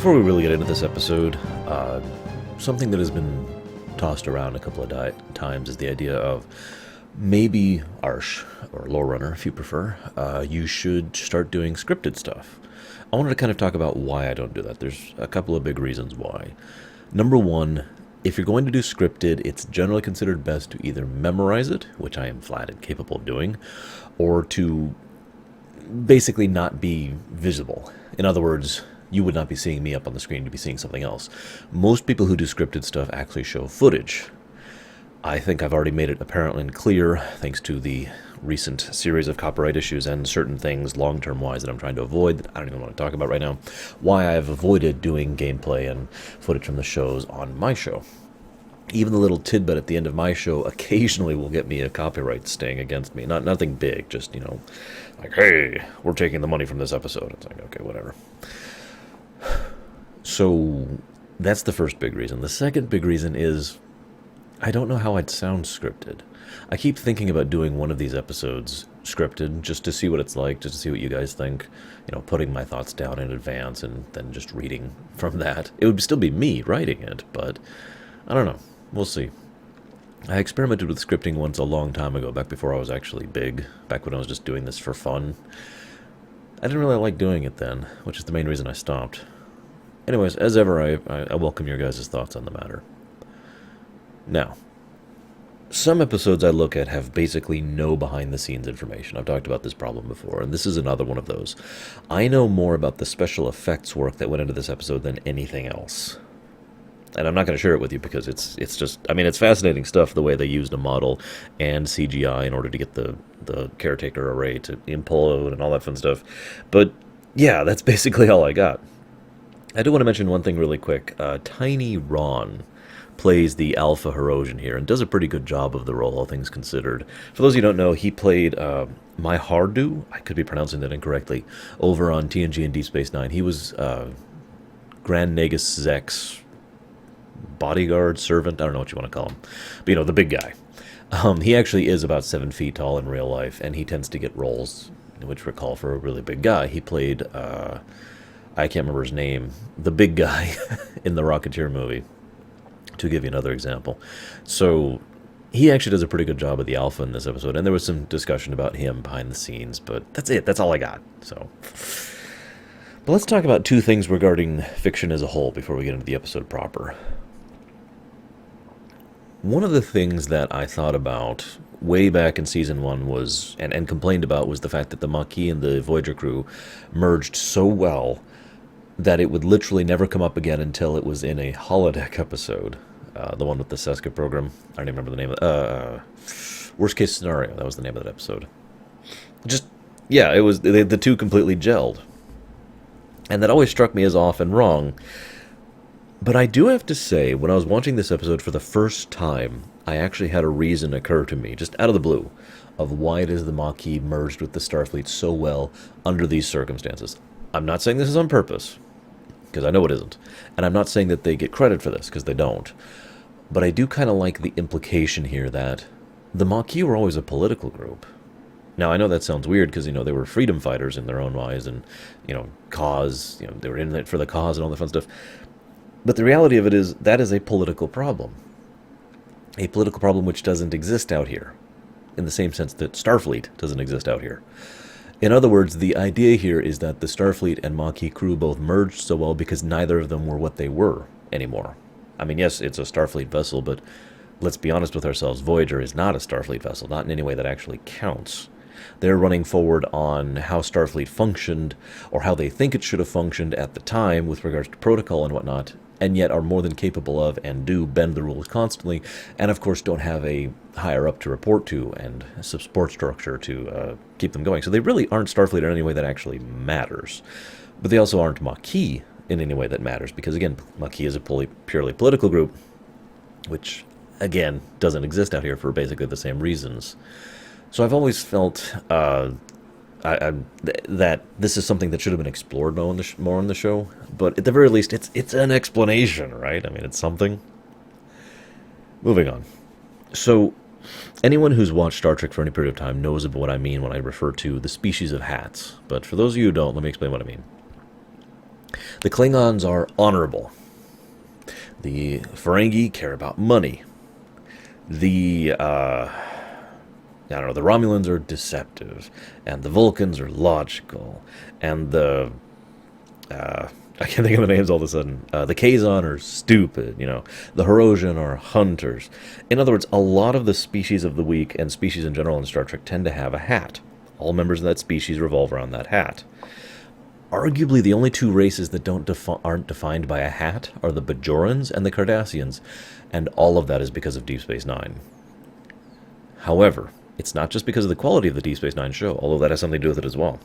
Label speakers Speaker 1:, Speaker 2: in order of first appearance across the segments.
Speaker 1: Before we really get into this episode, something that has been tossed around a couple of times is the idea of maybe Arsh, or Lorerunner if you prefer, you should start doing scripted stuff. I wanted to kind of talk about why I don't do that. There's a couple of big reasons why. Number one, if you're going to do scripted, it's generally considered best to either memorize it, which I am flat and capable of doing, or to basically not be visible. In other words, you would not be seeing me up on the screen, you'd be seeing something else. Most people who do scripted stuff actually show footage. I think I've already made it apparent and clear, thanks to the recent series of copyright issues and certain things long-term wise that I'm trying to avoid, that I don't even want to talk about right now, why I've avoided doing gameplay and footage from the shows on my show. Even the little tidbit at the end of my show occasionally will get me a copyright sting against me. Nothing big, just, like, hey, we're taking the money from this episode. It's like, okay, whatever. So that's the first big reason. The second big reason is I don't know how I'd sound scripted. I keep thinking about doing one of these episodes scripted just to see what it's like, just to see what you guys think, putting my thoughts down in advance and then just reading from that. It would still be me writing it, but I don't know. We'll see. I experimented with scripting once a long time ago, back before I was actually big, back when I was just doing this for fun. I didn't really like doing it then, which is the main reason I stopped. Anyways, as ever, I welcome your guys' thoughts on the matter. Now, some episodes I look at have basically no behind-the-scenes information. I've talked about this problem before, and this is another one of those. I know more about the special effects work that went into this episode than anything else. And I'm not going to share it with you because it's just, it's fascinating stuff, the way they used a model and CGI in order to get the caretaker array to implode and all that fun stuff. But, yeah, that's basically all I got. I do want to mention one thing really quick. Tiny Ron plays the Alpha Herosian here and does a pretty good job of the role, all things considered. For those of you who don't know, he played My Hardu, I could be pronouncing that incorrectly, over on TNG and Deep Space Nine. He was Grand Nagus Zek's bodyguard, servant, I don't know what you want to call him, but the big guy. He actually is about 7 feet tall in real life, and he tends to get roles which recall for a really big guy. He played, I can't remember his name, the big guy in the Rocketeer movie, to give you another example. So he actually does a pretty good job of the Alpha in this episode, and there was some discussion about him behind the scenes, but that's it. That's all I got. But let's talk about two things regarding fiction as a whole before we get into the episode proper. One of the things that I thought about way back in Season 1 was, and complained about, was the fact that the Maquis and the Voyager crew merged so well that it would literally never come up again until it was in a holodeck episode. The one with the Seska program. I don't even remember the name of it. Worst Case Scenario, that was the name of that episode. It was, the two completely gelled. And that always struck me as off and wrong. But I do have to say, when I was watching this episode for the first time, I actually had a reason occur to me, just out of the blue, of why does the Maquis merged with the Starfleet so well under these circumstances. I'm not saying this is on purpose, because I know it isn't. And I'm not saying that they get credit for this, because they don't. But I do kind of like the implication here that the Maquis were always a political group. Now, I know that sounds weird, because, they were freedom fighters in their own ways, and, cause, they were in it for the cause and all that fun stuff. But the reality of it is, that is a political problem. A political problem which doesn't exist out here, in the same sense that Starfleet doesn't exist out here. In other words, the idea here is that the Starfleet and Maquis crew both merged so well because neither of them were what they were anymore. Yes, it's a Starfleet vessel, but let's be honest with ourselves, Voyager is not a Starfleet vessel, not in any way that actually counts. They're running forward on how Starfleet functioned, or how they think it should have functioned at the time with regards to protocol and whatnot, and yet are more than capable of and do bend the rules constantly, and of course don't have a higher up to report to and a support structure to keep them going. So they really aren't Starfleet in any way that actually matters. But they also aren't Maquis in any way that matters, because again, Maquis is a purely political group, which again doesn't exist out here for basically the same reasons. So I've always felt that this is something that should have been explored more in the show, but at the very least, it's an explanation, right? It's something. Moving on. So, anyone who's watched Star Trek for any period of time knows about what I mean when I refer to the species of hats, but for those of you who don't, let me explain what I mean. The Klingons are honorable. The Ferengi care about money. The I don't know, the Romulans are deceptive, and the Vulcans are logical, and the I can't think of the names all of a sudden. The Kazon are stupid, The Herosian are hunters. In other words, a lot of the species of the week and species in general in Star Trek tend to have a hat. All members of that species revolve around that hat. Arguably, the only two races that aren't defined by a hat are the Bajorans and the Cardassians, and all of that is because of Deep Space Nine. However, it's not just because of the quality of the Deep Space Nine show, although that has something to do with it as well.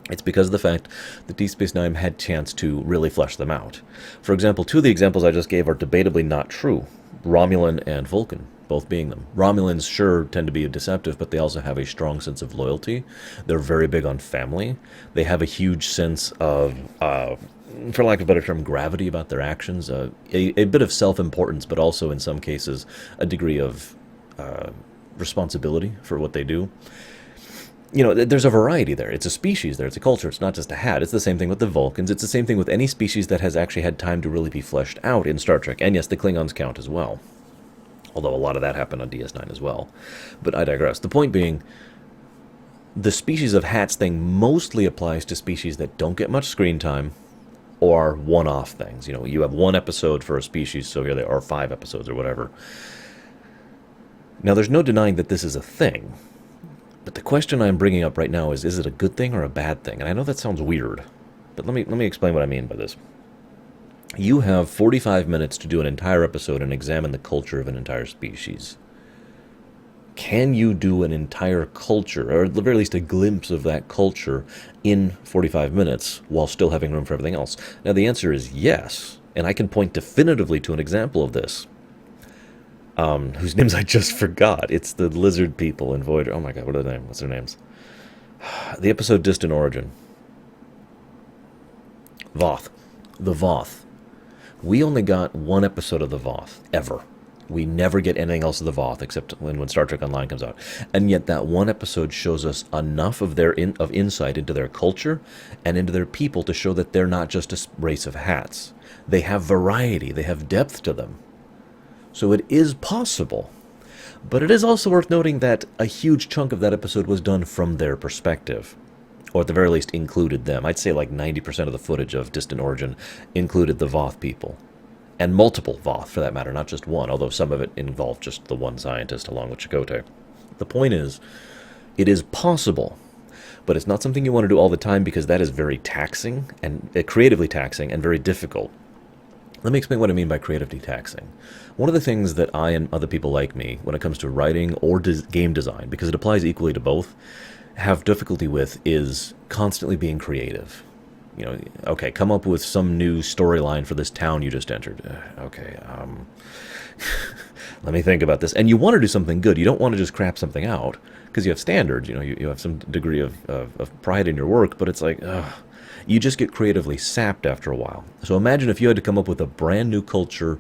Speaker 1: It's because of the fact that Deep Space Nine had chance to really flesh them out. For example, two of the examples I just gave are debatably not true. Romulan and Vulcan, both being them. Romulans sure tend to be deceptive, but they also have a strong sense of loyalty. They're very big on family. They have a huge sense of, for lack of a better term, gravity about their actions. A bit of self-importance, but also in some cases a degree of responsibility for what they do. There's a variety there. It's a species there. It's a culture. It's not just a hat. It's the same thing with the Vulcans. It's the same thing with any species that has actually had time to really be fleshed out in Star Trek. And yes, the Klingons count as well. Although a lot of that happened on DS9 as well. But I digress. The point being, the species of hats thing mostly applies to species that don't get much screen time or one-off things. You have one episode for a species, so here they are, 5 episodes or whatever. Now, there's no denying that this is a thing. But the question I'm bringing up right now is it a good thing or a bad thing? And I know that sounds weird, but let me explain what I mean by this. You have 45 minutes to do an entire episode and examine the culture of an entire species. Can you do an entire culture, or at the very least a glimpse of that culture, in 45 minutes while still having room for everything else? Now, the answer is yes, and I can point definitively to an example of this. Whose names I just forgot. It's the lizard people in Voyager. Oh my god, what are their names? What's their names? The episode Distant Origin. Voth. The Voth. We only got one episode of the Voth, ever. We never get anything else of the Voth except when Star Trek Online comes out. And yet that one episode shows us enough of their insight into their culture and into their people to show that they're not just a race of hats. They have variety. They have depth to them. So it is possible. But it is also worth noting that a huge chunk of that episode was done from their perspective. Or at the very least included them. I'd say like 90% of the footage of Distant Origin included the Voth people. And multiple Voth, for that matter, not just one, although some of it involved just the one scientist along with Chakotay. The point is, it is possible. But it's not something you want to do all the time because that is very taxing, and creatively taxing, and very difficult. Let me explain what I mean by creatively taxing. One of the things that I and other people like me, when it comes to writing or game design, because it applies equally to both, have difficulty with is constantly being creative. Okay, come up with some new storyline for this town you just entered. Let me think about this. And you want to do something good. You don't want to just crap something out, because you have standards. You have some degree of pride in your work, but it's like, you just get creatively sapped after a while. So imagine if you had to come up with a brand new culture,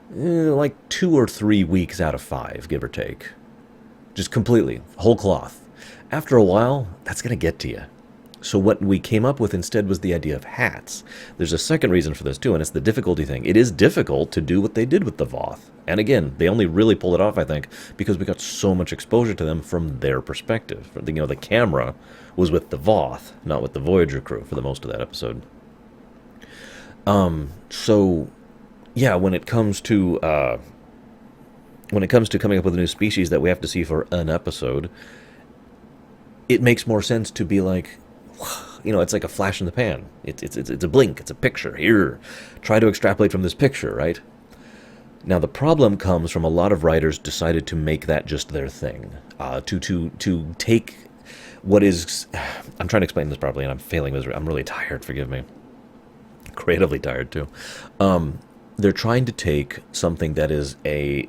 Speaker 1: like 2 or 3 weeks out of 5, give or take. Just completely, whole cloth. After a while, that's going to get to you. So what we came up with instead was the idea of hats. There's a second reason for this too, and it's the difficulty thing. It is difficult to do what they did with the Voth. And again, they only really pulled it off, I think, because we got so much exposure to them from their perspective. The camera was with the Voth, not with the Voyager crew for the most of that episode. So, yeah, when it comes to coming up with a new species that we have to see for an episode, it makes more sense to be like, it's like a flash in the pan. It's a blink. It's a picture. Here, try to extrapolate from this picture, right? Now, the problem comes from a lot of writers decided to make that just their thing. To take what is... I'm trying to explain this properly, and I'm failing miserably. I'm really tired, forgive me. Creatively tired, too. They're trying to take something that is a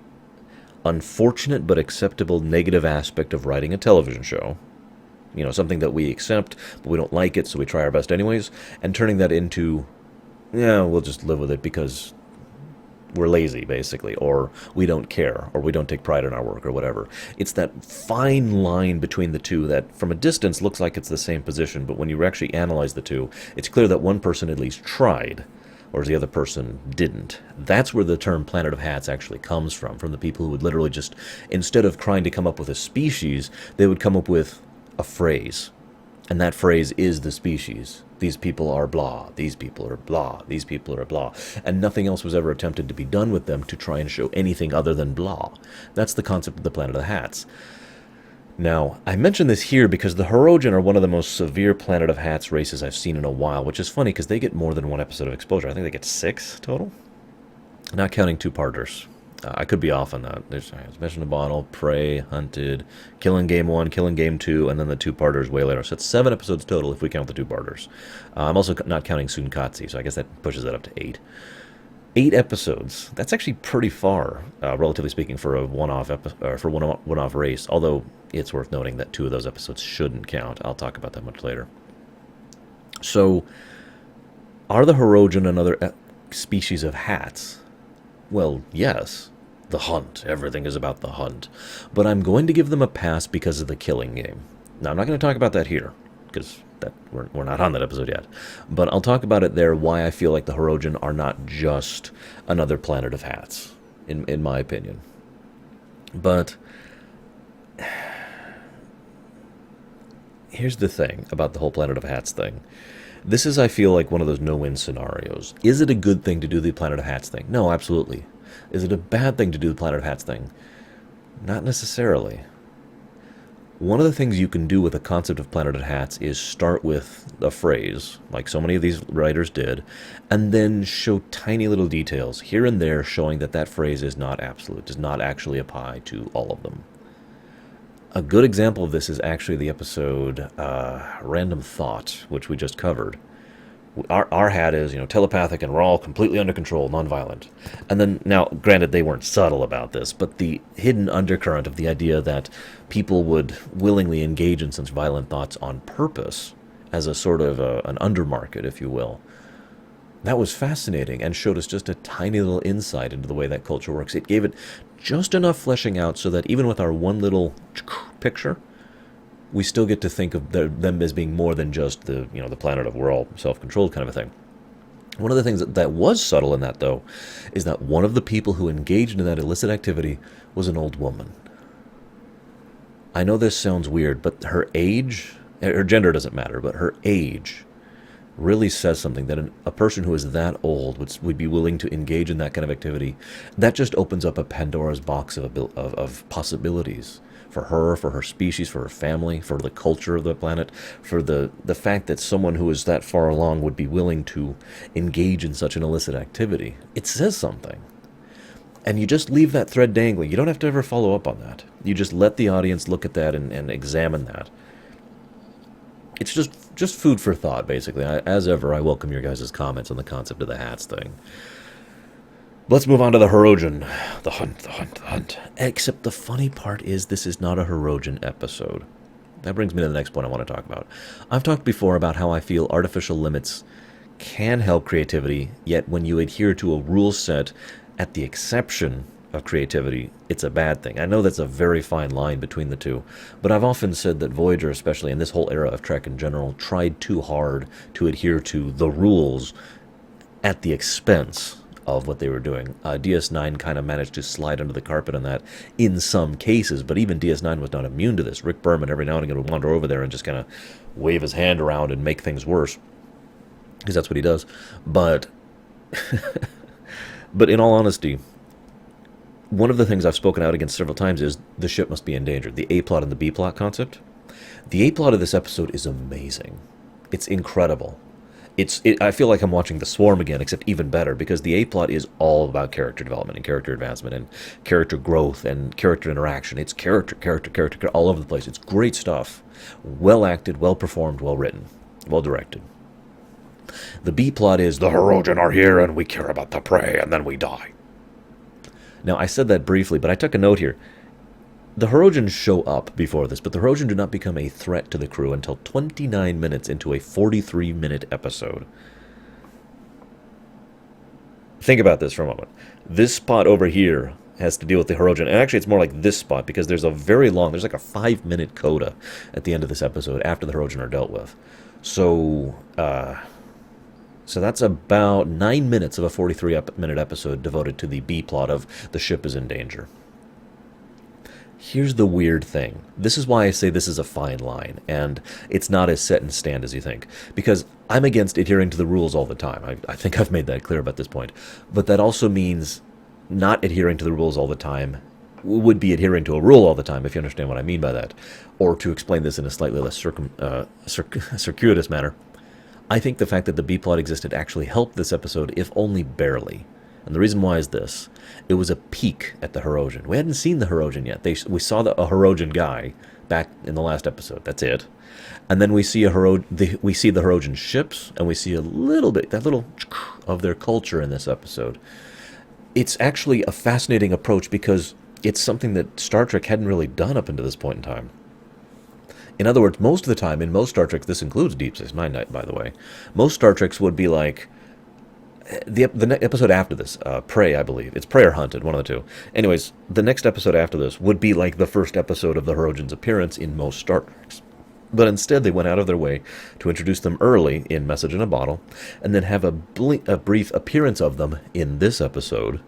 Speaker 1: unfortunate but acceptable negative aspect of writing a television show, something that we accept, but we don't like it, so we try our best anyways, and turning that into, we'll just live with it because we're lazy, basically, or we don't care, or we don't take pride in our work, or whatever. It's that fine line between the two that, from a distance, looks like it's the same position, but when you actually analyze the two, it's clear that one person at least tried, whereas the other person didn't. That's where the term Planet of Hats actually comes from the people who would literally just, instead of trying to come up with a species, they would come up with a phrase. And that phrase is the species. These people are blah, these people are blah, these people are blah. And nothing else was ever attempted to be done with them to try and show anything other than blah. That's the concept of the Planet of the Hats. Now, I mention this here because the Hirogen are one of the most severe Planet of Hats races I've seen in a while, which is funny because they get more than one episode of exposure. I think they get 6 total, not counting two-parters. I could be off on that. There's Mission to Bottle, Prey, Hunted, Killing Game 1, Killing Game 2, and then the two-parters way later. So it's 7 episodes total if we count the two-parters. I'm also not counting Sunkatsu, so I guess that pushes that up to 8. 8 episodes. That's actually pretty far, relatively speaking, for a one-off one-off race. Although it's worth noting that 2 of those episodes shouldn't count. I'll talk about that much later. So, are the Hirogen another species of hats? Well, yes. The hunt. Everything is about the hunt. But I'm going to give them a pass because of the Killing Game. Now, I'm not going to talk about that here, because we're not on that episode yet. But I'll talk about it there, why I feel like the Hirogen are not just another Planet of Hats, in my opinion. But here's the thing about the whole Planet of Hats thing. This is, I feel like, one of those no-win scenarios. Is it a good thing to do the Planet of Hats thing? No, absolutely. Is it a bad thing to do the Planet of Hats thing? Not necessarily. One of the things you can do with the concept of Planet of Hats is start with a phrase, like so many of these writers did, and then show tiny little details here and there showing that that phrase is not absolute, does not actually apply to all of them. A good example of this is actually the episode Random Thought, which we just covered. Our hat is, telepathic and we're all completely under control, nonviolent. And then, now, granted, they weren't subtle about this, but the hidden undercurrent of the idea that people would willingly engage in such violent thoughts on purpose, as a sort of an undermarket, if you will, that was fascinating and showed us just a tiny little insight into the way that culture works. It gave it just enough fleshing out so that even with our one little picture, we still get to think of them as being more than just the planet of we're all self-controlled kind of a thing. One of the things that was subtle in that, though, is that one of the people who engaged in that illicit activity was an old woman. I know this sounds weird, but her age, her gender doesn't matter, but her age really says something, that a person who is that old would be willing to engage in that kind of activity. That just opens up a Pandora's box of possibilities. For her species, for her family, for the culture of the planet, for the fact that someone who is that far along would be willing to engage in such an illicit activity. It says something. And you just leave that thread dangling. You don't have to ever follow up on that. You just let the audience look at that and examine that. It's just food for thought, basically. As ever, I welcome your guys' comments on the concept of the hats thing. Let's move on to the Hirogen. The hunt. Except the funny part is this is not a Hirogen episode. That brings me to the next point I want to talk about. I've talked before about how I feel artificial limits can help creativity, yet when you adhere to a rule set at the exception of creativity, it's a bad thing. I know that's a very fine line between the two, but I've often said that Voyager, especially in this whole era of Trek in general, tried too hard to adhere to the rules at the expense of what they were doing. DS9 kind of managed to slide under the carpet on that in some cases, but even DS9 was not immune to this. Rick Berman every now and again would wander over there and just kind of wave his hand around and make things worse, because that's what he does. But but in all honesty, one of the things I've spoken out against several times is the ship must be endangered. The A-plot and the B-plot concept. The A-plot of this episode is amazing. It's incredible. I feel like I'm watching The Swarm again, except even better, because the A-plot is all about character development and character advancement and character growth and character interaction. It's character all over the place. It's great stuff. Well acted, well performed, well written, well directed. The B-plot is the Hirogen are here and we care about the prey and then we die. Now, I said that briefly, but I took a note here. The Hirogen show up before this, but the Hirogen do not become a threat to the crew until 29 minutes into a 43-minute episode. Think about this for a moment. This spot over here has to deal with the Hirogen. And actually, it's more like this spot because there's there's like a 5-minute coda at the end of this episode after the Hirogen are dealt with. So, so that's about 9 minutes of a 43-minute episode devoted to the B plot of the ship is in danger. Here's the weird thing. This is why I say this is a fine line, and it's not as set in stand as you think. Because I'm against adhering to the rules all the time. I think I've made that clear about this point. But that also means not adhering to the rules all the time would be adhering to a rule all the time, if you understand what I mean by that. Or to explain this in a slightly less circuitous manner, I think the fact that the B-plot existed actually helped this episode, if only barely. And the reason why is this. It was a peek at the Hirogen. We hadn't seen the Hirogen yet. We saw a Hirogen guy back in the last episode. That's it. And then we see we see the Hirogen ships, and we see a little bit, that little of their culture in this episode. It's actually a fascinating approach because it's something that Star Trek hadn't really done up until this point in time. In other words, most of the time, in most Star Treks, this includes Deep Space Nine, by the way, most Star Treks would be like, the episode after this, Prey, I believe. It's Prey or Hunted, one of the two. Anyways, the next episode after this would be like the first episode of the Hirogen's appearance in most Star Treks. But instead, they went out of their way to introduce them early in Message in a Bottle, and then have a brief appearance of them in this episode,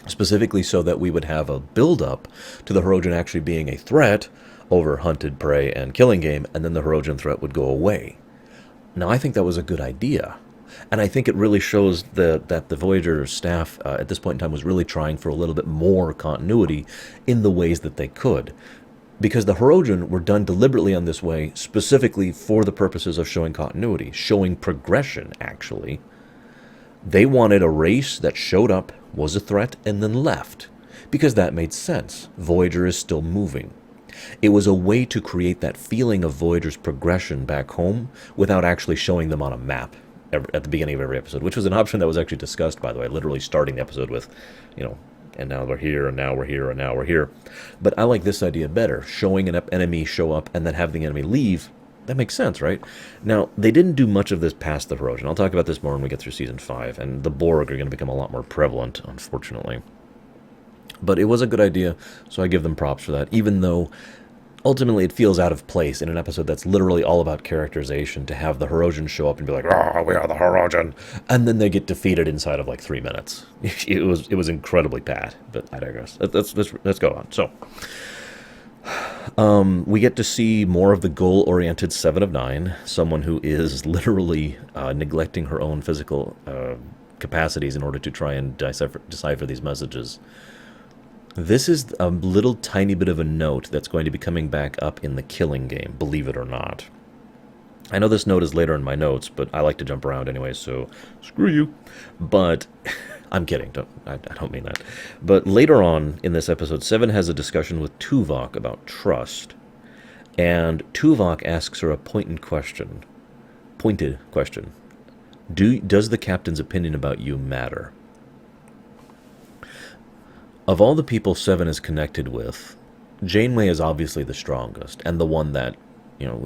Speaker 1: specifically so that we would have a build-up to the Hirogen actually being a threat over Hunted, Prey, and Killing Game, and then the Hirogen threat would go away. Now, I think that was a good idea. And I think it really shows that the Voyager staff at this point in time was really trying for a little bit more continuity in the ways that they could. Because the Hirogen were done deliberately on this way, specifically for the purposes of showing continuity, showing progression, actually. They wanted a race that showed up, was a threat, and then left. Because that made sense. Voyager is still moving. It was a way to create that feeling of Voyager's progression back home without actually showing them on a map at the beginning of every episode, which was an option that was actually discussed, by the way, literally starting the episode with, and now we're here, and now we're here, and now we're here. But I like this idea better, showing an enemy show up and then having the enemy leave. That makes sense, right? Now, they didn't do much of this past the Hirogen. I'll talk about this more when we get through Season 5, and the Borg are going to become a lot more prevalent, unfortunately. But it was a good idea, so I give them props for that, even though ultimately it feels out of place in an episode that's literally all about characterization to have the Hirogen show up and be like, "Oh, we are the Hirogen," and then they get defeated inside of like 3 minutes. It was incredibly bad, but I digress. Let's go on. So, we get to see more of the goal-oriented 7 of 9, someone who is literally neglecting her own physical capacities in order to try and decipher these messages. This is a little tiny bit of a note that's going to be coming back up in the Killing Game, believe it or not. I know this note is later in my notes, but I like to jump around anyway, so screw you. But I'm kidding. I don't mean that. But later on in this episode, 7 has a discussion with Tuvok about trust. And Tuvok asks her a pointed question. Does the captain's opinion about you matter? Of all the people 7 is connected with, Janeway is obviously the strongest, and the one that,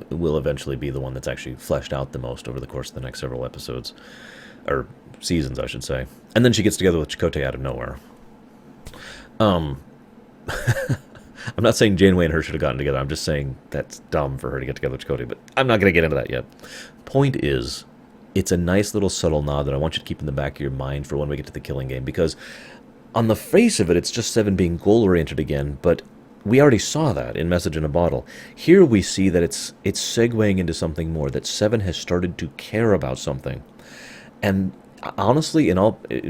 Speaker 1: will eventually be the one that's actually fleshed out the most over the course of the next several episodes. Or seasons, I should say. And then she gets together with Chakotay out of nowhere. I'm not saying Janeway and her should have gotten together. I'm just saying that's dumb for her to get together with Chakotay, but I'm not going to get into that yet. Point is, it's a nice little subtle nod that I want you to keep in the back of your mind for when we get to the Killing Game, because on the face of it, it's just 7 being goal-oriented again, but we already saw that in Message in a Bottle. Here we see that it's segueing into something more, that 7 has started to care about something. And honestly,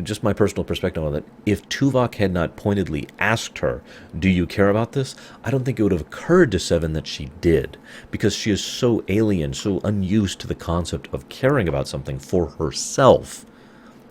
Speaker 1: just my personal perspective on that, if Tuvok had not pointedly asked her, "Do you care about this?" I don't think it would have occurred to 7 that she did, because she is so alien, so unused to the concept of caring about something for herself,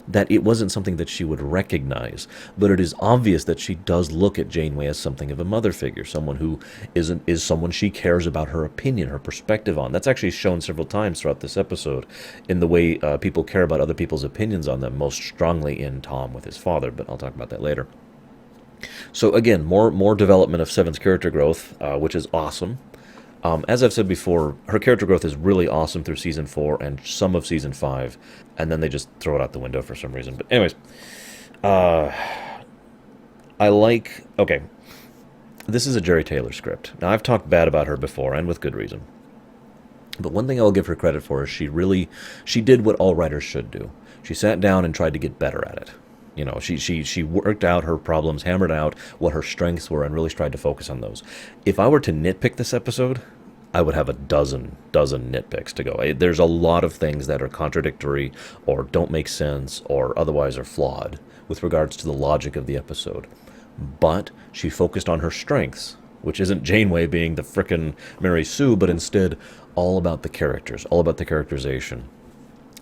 Speaker 1: that it wasn't something that she would recognize. But it is obvious that she does look at Janeway as something of a mother figure, someone who is someone she cares about her opinion, her perspective on. That's actually shown several times throughout this episode in the way people care about other people's opinions on them, most strongly in Tom with his father, but I'll talk about that later. So again, more development of 7's character growth, which is awesome. As I've said before, her character growth is really awesome through season 4 and some of season 5, and then they just throw it out the window for some reason. But anyways, uh, I like. Okay, this is a Jerry Taylor script. Now I've talked bad about her before, and with good reason. But one thing I'll give her credit for is she did what all writers should do. She sat down and tried to get better at it. You know, she worked out her problems, hammered out what her strengths were, and really tried to focus on those. If I were to nitpick this episode, I would have a dozen nitpicks to go. There's a lot of things that are contradictory or don't make sense or otherwise are flawed with regards to the logic of the episode. But she focused on her strengths, which isn't Janeway being the frickin' Mary Sue, but instead all about the characters, all about the characterization,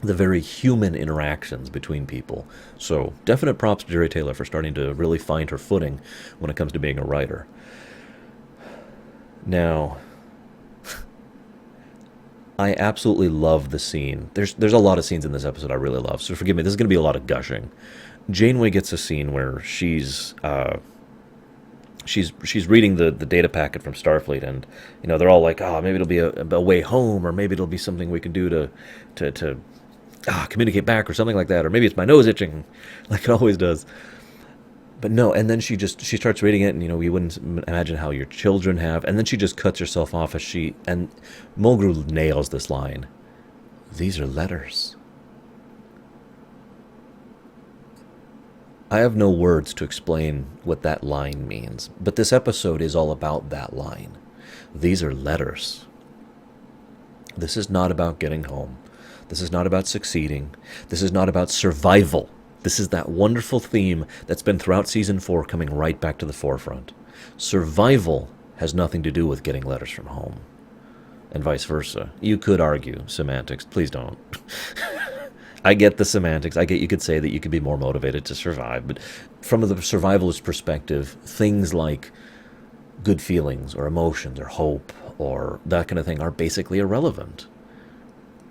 Speaker 1: the very human interactions between people. So definite props to Jerry Taylor for starting to really find her footing when it comes to being a writer. Now, I absolutely love the scene. There's a lot of scenes in this episode I really love, so forgive me, this is going to be a lot of gushing. Janeway gets a scene where she's reading the data packet from Starfleet, and you know they're all like, oh, maybe it'll be a way home, or maybe it'll be something we can do to communicate back, or something like that, or maybe it's my nose itching, like it always does. But no, and then she starts reading it, and you know, you wouldn't imagine how your children have, and then she just cuts herself off and Mulgrew nails this line. These are letters. I have no words to explain what that line means, but this episode is all about that line. These are letters. This is not about getting home. This is not about succeeding. This is not about survival. This is that wonderful theme that's been throughout season 4 coming right back to the forefront. Survival has nothing to do with getting letters from home. And vice versa. You could argue semantics. Please don't. I get the semantics. I get you could say that you could be more motivated to survive. But from the survivalist perspective, things like good feelings or emotions or hope or that kind of thing are basically irrelevant.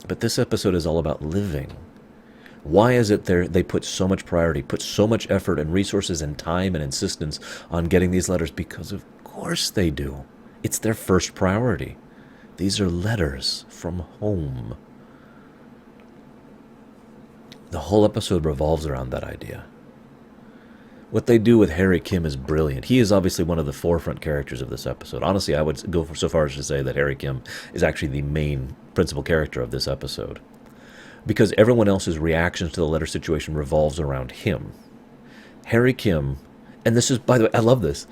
Speaker 1: But this episode is all about living. Why is it they put so much priority, put so much effort and resources and time and insistence on getting these letters? Because of course they do. It's their first priority. These are letters from home. The whole episode revolves around that idea. What they do with Harry Kim is brilliant. He is obviously one of the forefront characters of this episode. Honestly, I would go so far as to say that Harry Kim is actually the main principal character of this episode. Because everyone else's reactions to the letter situation revolves around him. Harry Kim, and this is, by the way, I love this,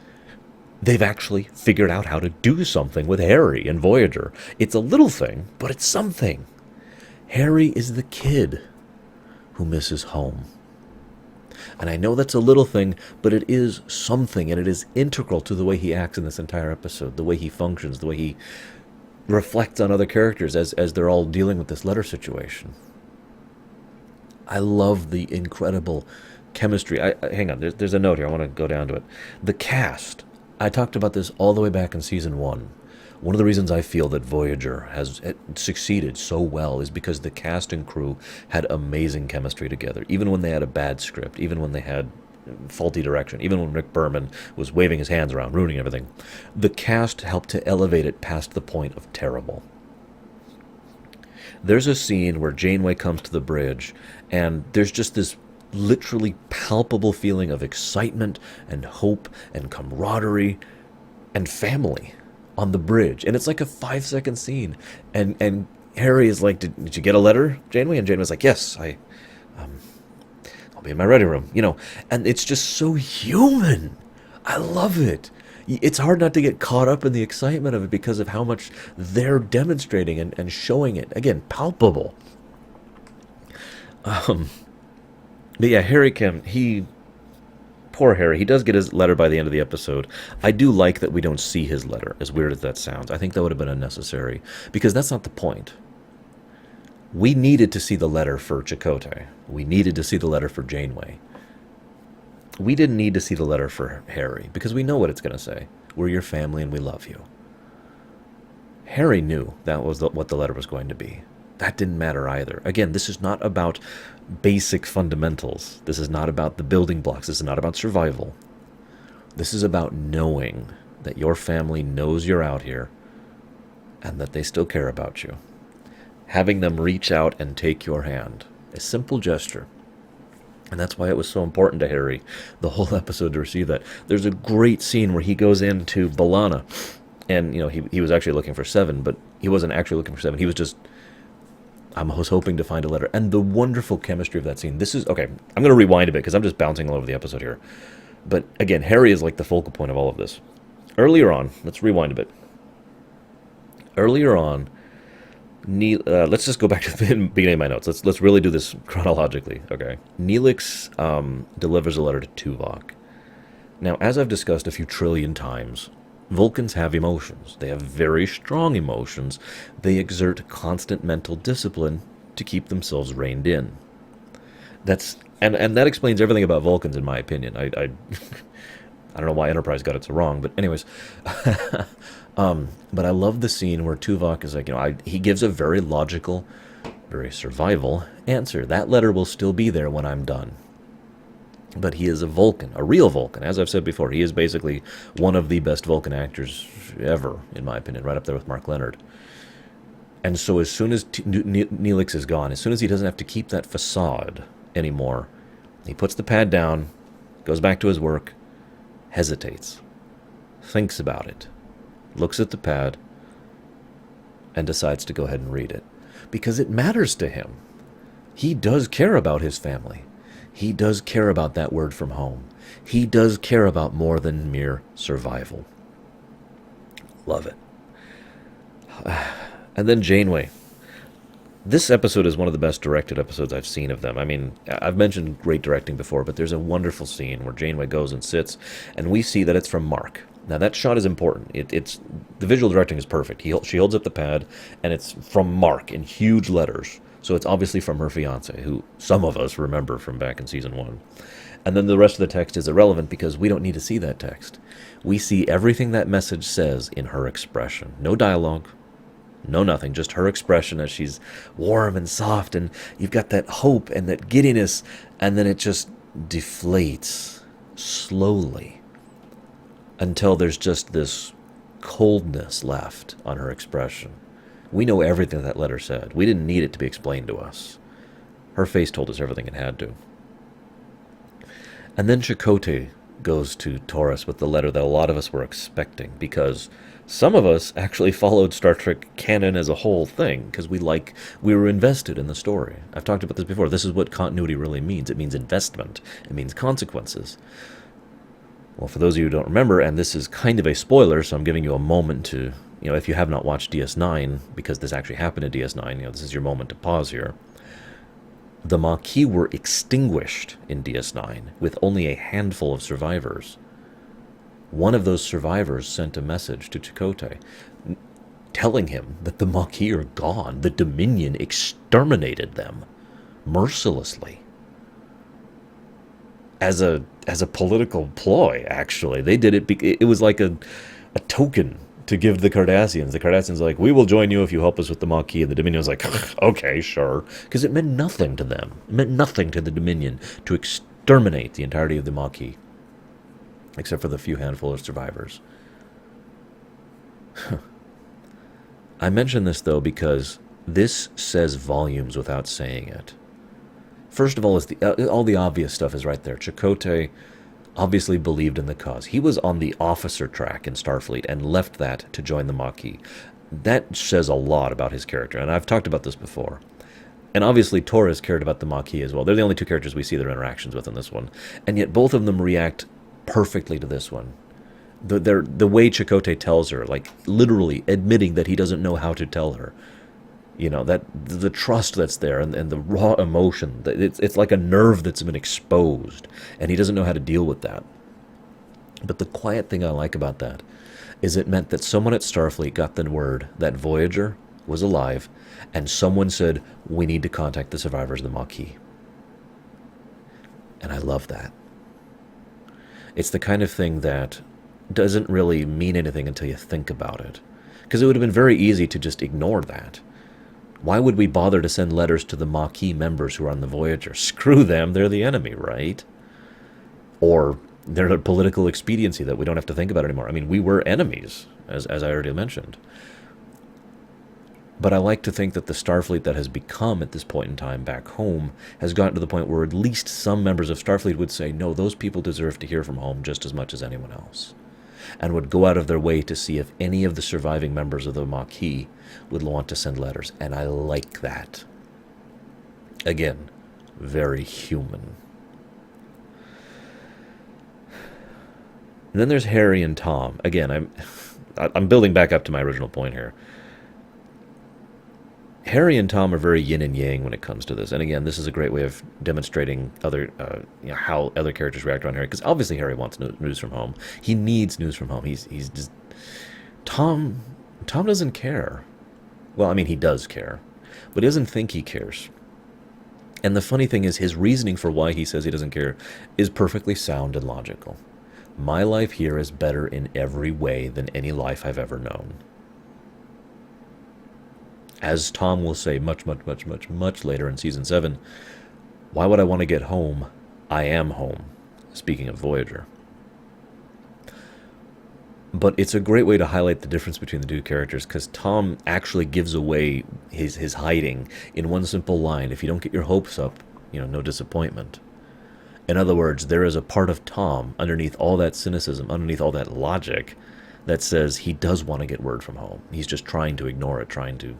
Speaker 1: they've actually figured out how to do something with Harry and Voyager. It's a little thing, but it's something. Harry is the kid who misses home. And I know that's a little thing, but it is something, and it is integral to the way he acts in this entire episode, the way he functions, the way he reflects on other characters as they're all dealing with this letter situation. I love the incredible chemistry. Hang on, there's a note here. I want to go down to it. The cast. I talked about this all the way back in season 1. One of the reasons I feel that Voyager has succeeded so well is because the cast and crew had amazing chemistry together, even when they had a bad script, even when they had faulty direction, even when Rick Berman was waving his hands around, ruining everything. The cast helped to elevate it past the point of terrible. There's a scene where Janeway comes to the bridge, and there's just this literally palpable feeling of excitement and hope and camaraderie and family on the bridge. And it's like a 5-second scene. And Harry is like, did you get a letter, Janeway? And Janeway's like, yes, I'll be in my ready room, you know. And it's just so human. I love it. It's hard not to get caught up in the excitement of it because of how much they're demonstrating and showing it. Again, palpable. But yeah, Harry Kim, poor Harry, he does get his letter by the end of the episode. I do like that we don't see his letter, as weird as that sounds. I think that would have been unnecessary, because that's not the point. We needed to see the letter for Chakotay. We needed to see the letter for Janeway. We didn't need to see the letter for Harry, because we know what it's going to say. We're your family and we love you. Harry knew that was what the letter was going to be. That didn't matter either. Again, this is not about basic fundamentals. This is not about the building blocks. This is not about survival. This is about knowing that your family knows you're out here and that they still care about you. Having them reach out and take your hand. A simple gesture. And that's why it was so important to Harry, the whole episode, to receive that. There's a great scene where he goes into Balana, and, he was actually looking for Seven, but he wasn't actually looking for Seven. He was just, I was hoping to find a letter. And the wonderful chemistry of that scene. This is, okay, I'm going to rewind a bit, because I'm just bouncing all over the episode here. But, again, Harry is like the focal point of all of this. Earlier on, let's rewind a bit. Earlier on, let's just go back to the beginning of my notes. Let's really do this chronologically, okay? Neelix delivers a letter to Tuvok. Now, as I've discussed a few trillion times, Vulcans have emotions. They have very strong emotions. They exert constant mental discipline to keep themselves reined in. And that explains everything about Vulcans, in my opinion. I don't know why Enterprise got it so wrong, but anyways. But I love the scene where Tuvok is like, he gives a very logical, very survival answer. That letter will still be there when I'm done. But he is a Vulcan, a real Vulcan. As I've said before, he is basically one of the best Vulcan actors ever, in my opinion, right up there with Mark Leonard. And so as soon as Neelix is gone, as soon as he doesn't have to keep that facade anymore, he puts the pad down, goes back to his work, hesitates, thinks about it, looks at the pad, and decides to go ahead and read it. Because it matters to him. He does care about his family. He does care about that word from home. He does care about more than mere survival. Love it. And then Janeway. This episode is one of the best directed episodes I've seen of them. I mean, I've mentioned great directing before, but there's a wonderful scene where Janeway goes and sits, and we see that it's from Mark. Now, that shot is important. It's the visual directing is perfect. She holds up the pad, and it's from Mark in huge letters. So it's obviously from her fiancé, who some of us remember from back in Season 1. And then the rest of the text is irrelevant because we don't need to see that text. We see everything that message says in her expression. No dialogue, no nothing, just her expression as she's warm and soft, and you've got that hope and that giddiness, and then it just deflates slowly until there's just this coldness left on her expression. We know everything that letter said. We didn't need it to be explained to us. Her face told us everything it had to. And then Chakotay goes to Taurus with the letter that a lot of us were expecting, because some of us actually followed Star Trek canon as a whole thing, because we were invested in the story. I've talked about this before. This is what continuity really means. It means investment. It means consequences. Well, for those of you who don't remember, and this is kind of a spoiler, so I'm giving you a moment to, if you have not watched DS9, because this actually happened in DS9, this is your moment to pause here. The Maquis were extinguished in DS9 with only a handful of survivors. One of those survivors sent a message to Chakotay telling him that the Maquis are gone. The Dominion exterminated them mercilessly. As a political ploy, actually. They did it, it was like a token to give the Cardassians. The Cardassians were like, we will join you if you help us with the Maquis. And the Dominion was like, okay, sure. Because it meant nothing to them. It meant nothing to the Dominion to exterminate the entirety of the Maquis. Except for the few handful of survivors. I mention this, though, because this says volumes without saying it. First of all, all the obvious stuff is right there. Chakotay obviously believed in the cause. He was on the officer track in Starfleet and left that to join the Maquis. That says a lot about his character, and I've talked about this before. And obviously Torres cared about the Maquis as well. They're the only two characters we see their interactions with in this one. And yet both of them react perfectly to this one. The way Chakotay tells her, like literally admitting that he doesn't know how to tell her. That the trust that's there and the raw emotion, it's like a nerve that's been exposed, and he doesn't know how to deal with that. But the quiet thing I like about that is it meant that someone at Starfleet got the word that Voyager was alive, and someone said, we need to contact the survivors of the Maquis. And I love that. It's the kind of thing that doesn't really mean anything until you think about it. Because it would have been very easy to just ignore that. Why would we bother to send letters to the Maquis members who are on the Voyager? Screw them, they're the enemy, right? Or they're a political expediency that we don't have to think about anymore. I mean, we were enemies, as I already mentioned. But I like to think that the Starfleet that has become at this point in time back home has gotten to the point where at least some members of Starfleet would say, no, those people deserve to hear from home just as much as anyone else, and would go out of their way to see if any of the surviving members of the Maquis would want to send letters. And I like that. Again, very human. And then there's Harry and Tom. Again, I'm building back up to my original point here. Harry and Tom are very yin and yang when it comes to this. And again, this is a great way of demonstrating how other characters react around Harry. Because obviously Harry wants news from home. He needs news from home. He's just... Tom doesn't care. Well, I mean, he does care. But he doesn't think he cares. And the funny thing is, his reasoning for why he says he doesn't care is perfectly sound and logical. My life here is better in every way than any life I've ever known. As Tom will say much later in Season 7, why would I want to get home? I am home. Speaking of Voyager. But it's a great way to highlight the difference between the two characters, because Tom actually gives away his hiding in one simple line. If you don't get your hopes up, no disappointment. In other words, there is a part of Tom, underneath all that cynicism, underneath all that logic, that says he does want to get word from home. He's just trying to ignore it, trying to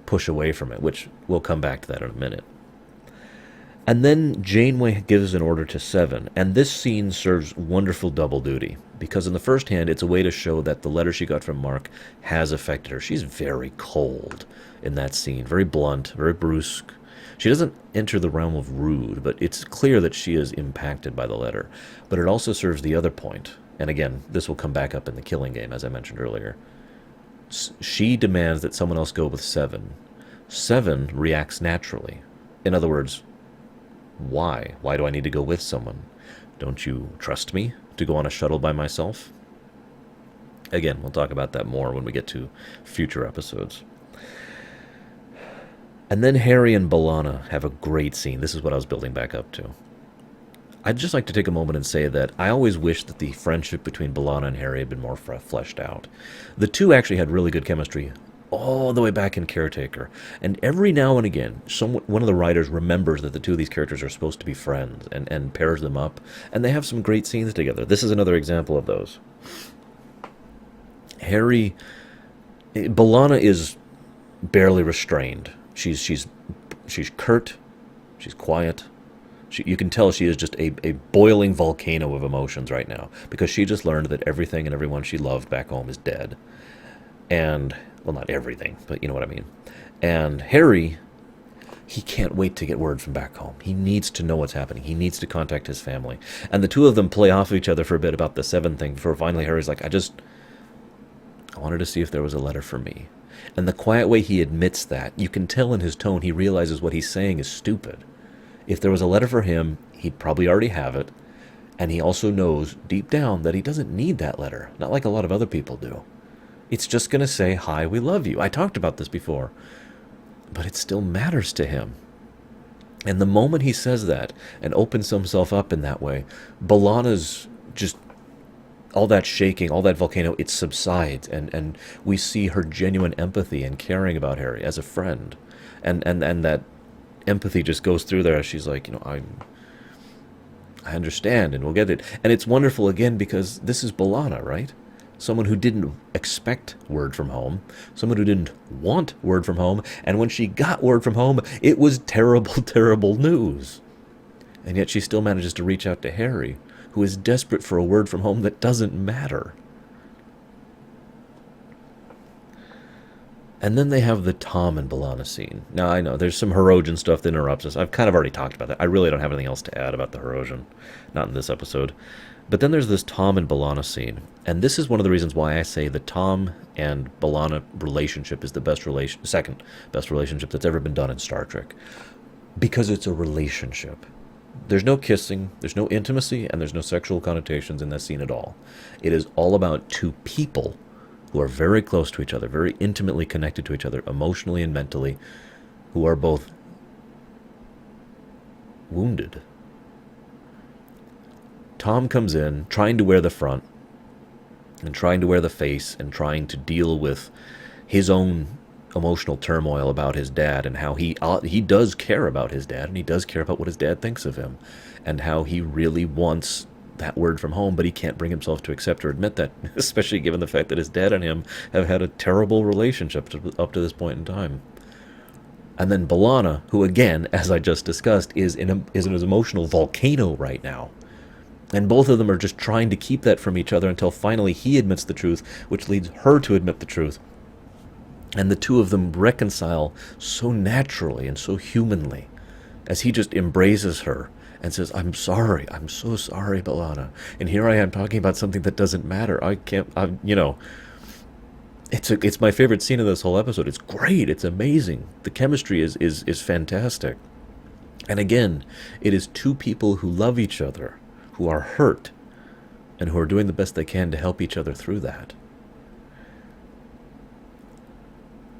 Speaker 1: push away from it, which we'll come back to that in a minute. And then Janeway gives an order to Seven, and this scene serves wonderful double duty, because in the first hand, it's a way to show that the letter she got from Mark has affected her. She's very cold in that scene, very blunt, very brusque. She doesn't enter the realm of rude, but it's clear that she is impacted by the letter. But it also serves the other point, and again, this will come back up in the Killing Game, as I mentioned earlier. She demands that someone else go with Seven. Seven reacts naturally. In other words, why? Why do I need to go with someone? Don't you trust me to go on a shuttle by myself? Again, we'll talk about that more when we get to future episodes. And then Harry and B'Elanna have a great scene. This is what I was building back up to. I'd just like to take a moment and say that I always wish that the friendship between B'Elanna and Harry had been more fleshed out. The two actually had really good chemistry all the way back in Caretaker. And every now and again, one of the writers remembers that the two of these characters are supposed to be friends and pairs them up. And they have some great scenes together. This is another example of those. B'Elanna is barely restrained. She's curt. She's quiet. You can tell she is just a boiling volcano of emotions right now, because she just learned that everything and everyone she loved back home is dead. And, well, not everything, but you know what I mean. And Harry, he can't wait to get word from back home. He needs to know what's happening. He needs to contact his family. And the two of them play off of each other for a bit about the Seven thing, before finally Harry's like, I wanted to see if there was a letter for me. And the quiet way he admits that, you can tell in his tone he realizes what he's saying is stupid. If there was a letter for him, he'd probably already have it. And he also knows, deep down, that he doesn't need that letter. Not like a lot of other people do. It's just going to say, hi, we love you. I talked about this before. But it still matters to him. And the moment he says that, and opens himself up in that way, B'Elanna's just... all that shaking, all that volcano, it subsides. And we see her genuine empathy and caring about Harry as a friend. And that... empathy just goes through there as she's like, I understand, and we'll get it. And it's wonderful again because this is B'Elanna, right? Someone who didn't expect word from home, someone who didn't want word from home, and when she got word from home, it was terrible, terrible news. And yet she still manages to reach out to Harry, who is desperate for a word from home that doesn't matter. And then they have the Tom and B'Elanna scene. Now, I know, there's some Hirogen stuff that interrupts us. I've kind of already talked about that. I really don't have anything else to add about the Hirogen. Not in this episode. But then there's this Tom and B'Elanna scene. And this is one of the reasons why I say the Tom and B'Elanna relationship is the second best relationship that's ever been done in Star Trek. Because it's a relationship. There's no kissing, there's no intimacy, and there's no sexual connotations in that scene at all. It is all about two people who are very close to each other, very intimately connected to each other, emotionally and mentally, who are both wounded. Tom comes in, trying to wear the front, and trying to wear the face, and trying to deal with his own emotional turmoil about his dad, and how he does care about his dad, and he does care about what his dad thinks of him, and how he really wants that word from home, but he can't bring himself to accept or admit that, especially given the fact that his dad and him have had a terrible relationship up to this point in time. And then B'Elanna, who again, as I just discussed, is in an emotional volcano right now. And both of them are just trying to keep that from each other until finally he admits the truth, which leads her to admit the truth. And the two of them reconcile so naturally and so humanly as he just embraces her and says, I'm sorry, I'm so sorry, B'Elanna. And here I am talking about something that doesn't matter. I can't, it's my favorite scene of this whole episode. It's great. It's amazing. The chemistry is fantastic. And again, it is two people who love each other, who are hurt, and who are doing the best they can to help each other through that.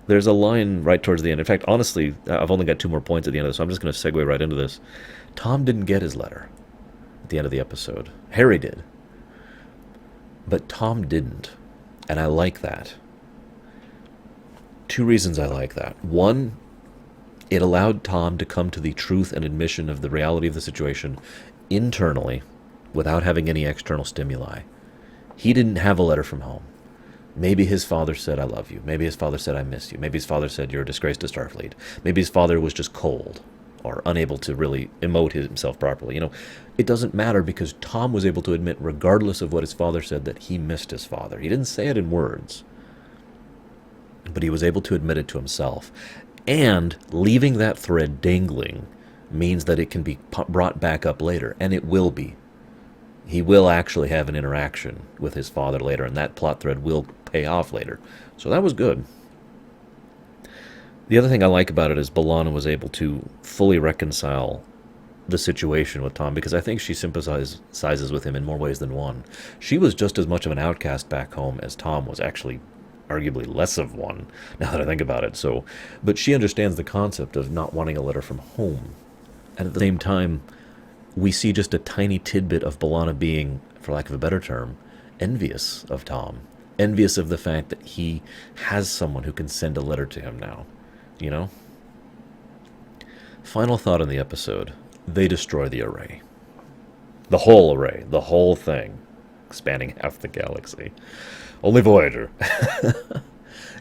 Speaker 1: There's a line right towards the end. In fact, honestly, I've only got 2 more points at the end of this, so I'm just going to segue right into this. Tom didn't get his letter at the end of the episode. Harry did. But Tom didn't. And I like that. 2 reasons I like that. One, it allowed Tom to come to the truth and admission of the reality of the situation internally without having any external stimuli. He didn't have a letter from home. Maybe his father said, I love you. Maybe his father said, I miss you. Maybe his father said, you're a disgrace to Starfleet. Maybe his father was just cold or unable to really emote himself properly. It doesn't matter, because Tom was able to admit, regardless of what his father said, that he missed his father. He didn't say it in words, but he was able to admit it to himself. And leaving that thread dangling means that it can be brought back up later, and it will be. He will actually have an interaction with his father later, and that plot thread will pay off later. So that was good. The other thing I like about it is B'Elanna was able to fully reconcile the situation with Tom, because I think she sympathizes with him in more ways than one. She was just as much of an outcast back home as Tom was, actually arguably less of one, now that I think about it. But she understands the concept of not wanting a letter from home. And at the same time, we see just a tiny tidbit of B'Elanna being, for lack of a better term, envious of Tom. Envious of the fact that he has someone who can send a letter to him now. Final thought on the episode. They destroy the array. The whole array. The whole thing. Spanning half the galaxy. Only Voyager.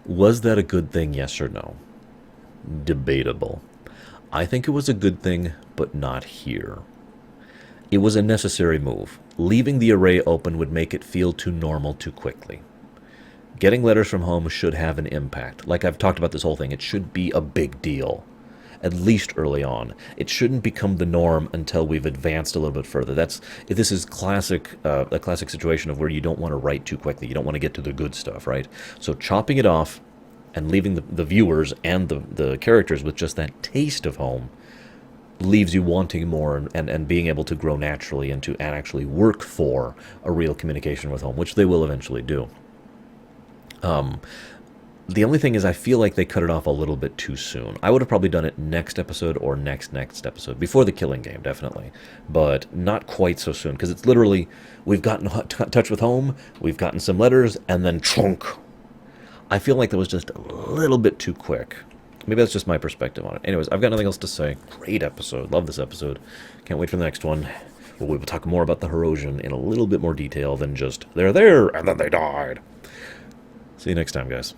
Speaker 1: Was that a good thing, yes or no? Debatable. I think it was a good thing, but not here. It was a necessary move. Leaving the array open would make it feel too normal too quickly. Getting letters from home should have an impact. Like I've talked about this whole thing, it should be a big deal. At least early on. It shouldn't become the norm until we've advanced a little bit further. This is a classic situation of where you don't want to write too quickly. You don't want to get to the good stuff, right? So chopping it off and leaving the viewers and the characters with just that taste of home leaves you wanting more, and being able to grow naturally and actually work for a real communication with home, which they will eventually do. The only thing is, I feel like they cut it off a little bit too soon. I would have probably done it next episode or next episode. Before the Killing Game, definitely. But not quite so soon, because it's literally, we've gotten touch with home, we've gotten some letters, and then chunk. I feel like that was just a little bit too quick. Maybe that's just my perspective on it. Anyways, I've got nothing else to say. Great episode. Love this episode. Can't wait for the next one. Well, we will talk more about the Herosian in a little bit more detail than just, they're there, and then they died. See you next time, guys.